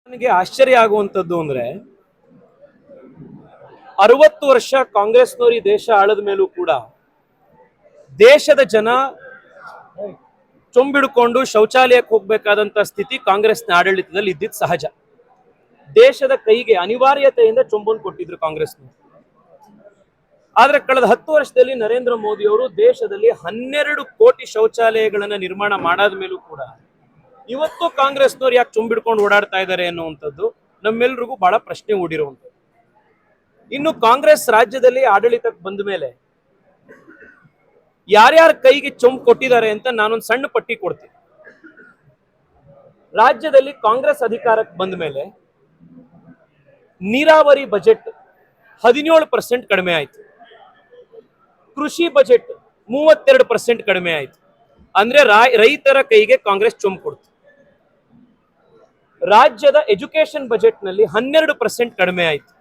ನನಗೆ ಆಶ್ಚರ್ಯ ಆಗುವಂತದ್ದು ಅಂದ್ರೆ 60 ವರ್ಷ ಕಾಂಗ್ರೆಸ್ನವರು ಈ ದೇಶ ಆಳದ ಮೇಲೂ ಕೂಡ ದೇಶದ ಜನ ಚೊಂಬಿಡ್ಕೊಂಡು ಶೌಚಾಲಯಕ್ಕೆ ಹೋಗ್ಬೇಕಾದಂತ ಸ್ಥಿತಿ ಕಾಂಗ್ರೆಸ್ನ ಆಡಳಿತದಲ್ಲಿ ಇದ್ದಿದ್ದು ಸಹಜ. ದೇಶದ ಕೈಗೆ ಅನಿವಾರ್ಯತೆಯಿಂದ ಚೊಂಬನ್ನು ಕೊಟ್ಟಿದ್ರು ಕಾಂಗ್ರೆಸ್ನವರು. ಆದ್ರೆ ಕಳೆದ 10 ವರ್ಷದಲ್ಲಿ ನರೇಂದ್ರ ಮೋದಿ ಅವರು ದೇಶದಲ್ಲಿ 12 ಕೋಟಿ ಶೌಚಾಲಯಗಳನ್ನ ನಿರ್ಮಾಣ ಮಾಡಾದ ಮೇಲೂ ಕೂಡ ಇವತ್ತು ಕಾಂಗ್ರೆಸ್ನವ್ರು ಯಾಕೆ ಚೊಂಬಿಡ್ಕೊಂಡು ಓಡಾಡ್ತಾ ಇದ್ದಾರೆ ಅನ್ನುವಂಥದ್ದು ನಮ್ಮೆಲ್ರಿಗೂ ಬಹಳ ಪ್ರಶ್ನೆ ಮೂಡಿರುವಂಥದ್ದು. ಇನ್ನು ಕಾಂಗ್ರೆಸ್ ರಾಜ್ಯದಲ್ಲಿ ಆಡಳಿತಕ್ಕೆ ಬಂದ ಮೇಲೆ ಯಾರ್ಯಾರ ಕೈಗೆ ಚೊಂಬು ಕೊಟ್ಟಿದ್ದಾರೆ ಅಂತ ನಾನೊಂದು ಸಣ್ಣ ಪಟ್ಟಿ ಕೊಡ್ತೀನಿ. ರಾಜ್ಯದಲ್ಲಿ ಕಾಂಗ್ರೆಸ್ ಅಧಿಕಾರಕ್ಕೆ ಬಂದ ಮೇಲೆ ನೀರಾವರಿ ಬಜೆಟ್ 17% ಕಡಿಮೆ ಆಯ್ತು. ಕೃಷಿ ಬಜೆಟ್ 32% ಕಡಿಮೆ ಆಯ್ತು. ಅಂದ್ರೆ ರೈತರ ಕೈಗೆ ಕಾಂಗ್ರೆಸ್ ಚೊಂಬು ಕೊಡ್ತು. ರಾಜ್ಯದ ಎಜುಕೇಶನ್ ಬಜೆಟ್ ನಲ್ಲಿ 12% ಕಡಿಮೆ ಆಯ್ತು.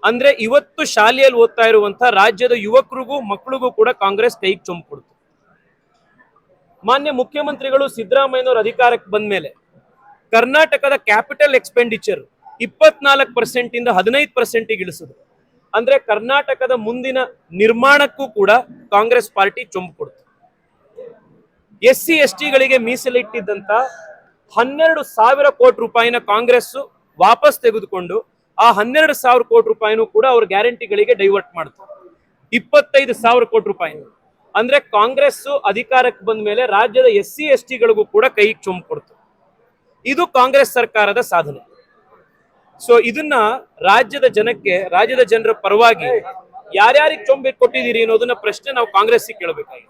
ಅಂದ್ರೆ ಇವತ್ತು ಶಾಲೆಯಲ್ಲಿ ಓದ್ತಾ ಇರುವಂತಹ ರಾಜ್ಯದ ಯುವಕರಿಗೂ ಮಕ್ಕಳಿಗೂ ಕೂಡ ಕಾಂಗ್ರೆಸ್ ಕೈಗೆ ಚೊಂಬು ಕೊಡ್ತು. ಮಾನ್ಯ ಮುಖ್ಯಮಂತ್ರಿಗಳು ಸಿದ್ದರಾಮಯ್ಯನವರು ಅಧಿಕಾರಕ್ಕೆ ಬಂದ ಮೇಲೆ ಕರ್ನಾಟಕದ ಕ್ಯಾಪಿಟಲ್ ಎಕ್ಸ್ಪೆಂಡಿಚರ್ 24% ಇಂದ 15% ಇಳಿಸಿದ್ರು. ಅಂದ್ರೆ ಕರ್ನಾಟಕದ ಮುಂದಿನ ನಿರ್ಮಾಣಕ್ಕೂ ಕೂಡ ಕಾಂಗ್ರೆಸ್ ಪಾರ್ಟಿ ಚೊಂಬು ಕೊಡ್ತು. SC ST ಗಳಿಗೆ ಮೀಸಲಿಟ್ಟಿದ್ದಂತ 12,000 ಕೋಟಿ ರೂಪಾಯಿನ ಕಾಂಗ್ರೆಸ್ ವಾಪಸ್ ತೆಗೆದುಕೊಂಡು ಆ 12,000 ಕೋಟಿ ರೂಪಾಯಿನೂ ಕೂಡ ಅವ್ರ ಗ್ಯಾರಂಟಿಗಳಿಗೆ ಡೈವರ್ಟ್ ಮಾಡ್ತು. 25,000 ಕೋಟಿ ರೂಪಾಯಿ. ಅಂದ್ರೆ ಕಾಂಗ್ರೆಸ್ ಅಧಿಕಾರಕ್ಕೆ ಬಂದ ಮೇಲೆ ರಾಜ್ಯದ SC ST ಗಳಿಗೂ ಕೂಡ ಕೈಗೆ ಚೊಂಬು ಕೊಡ್ತು. ಇದು ಕಾಂಗ್ರೆಸ್ ಸರ್ಕಾರದ ಸಾಧನೆ. ಸೊ ಇದನ್ನ ರಾಜ್ಯದ ಜನರ ಪರವಾಗಿ ಯಾರ್ಯಾರಿಗೆ ಚೊಂಬು ಕೊಟ್ಟಿದ್ದೀರಿ ಅನ್ನೋದನ್ನ ಪ್ರಶ್ನೆ ನಾವು ಕಾಂಗ್ರೆಸ್ಸಿಗೆ ಕೇಳಬೇಕಾಗಿದೆ.